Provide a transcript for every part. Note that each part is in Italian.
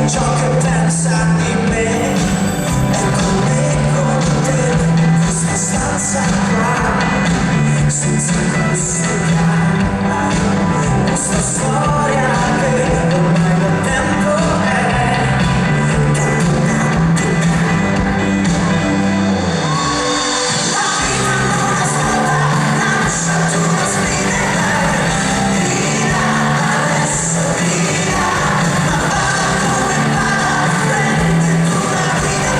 ciò che pensa di me è come con te in questa stanza qua, senza mistificare questa storia che ormai da tempo è camminata. La vita non è stata lasciata una sfida, via adesso via, ma va come va, prendi tu la vita,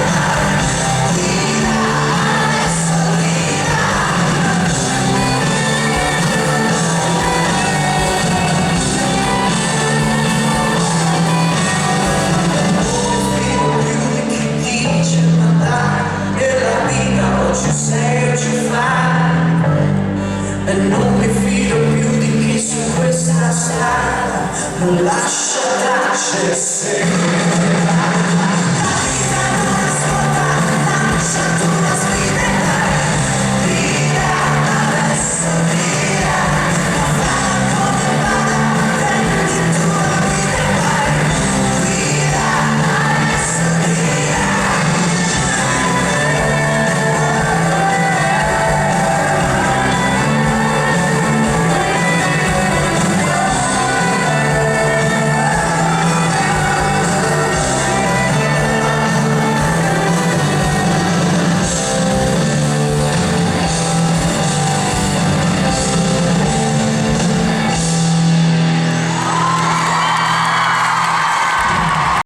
via adesso via. Dice ma dai, nella vita o ci sei o ci fai, e non mi fido più di chi su questa strada non lascia tracce.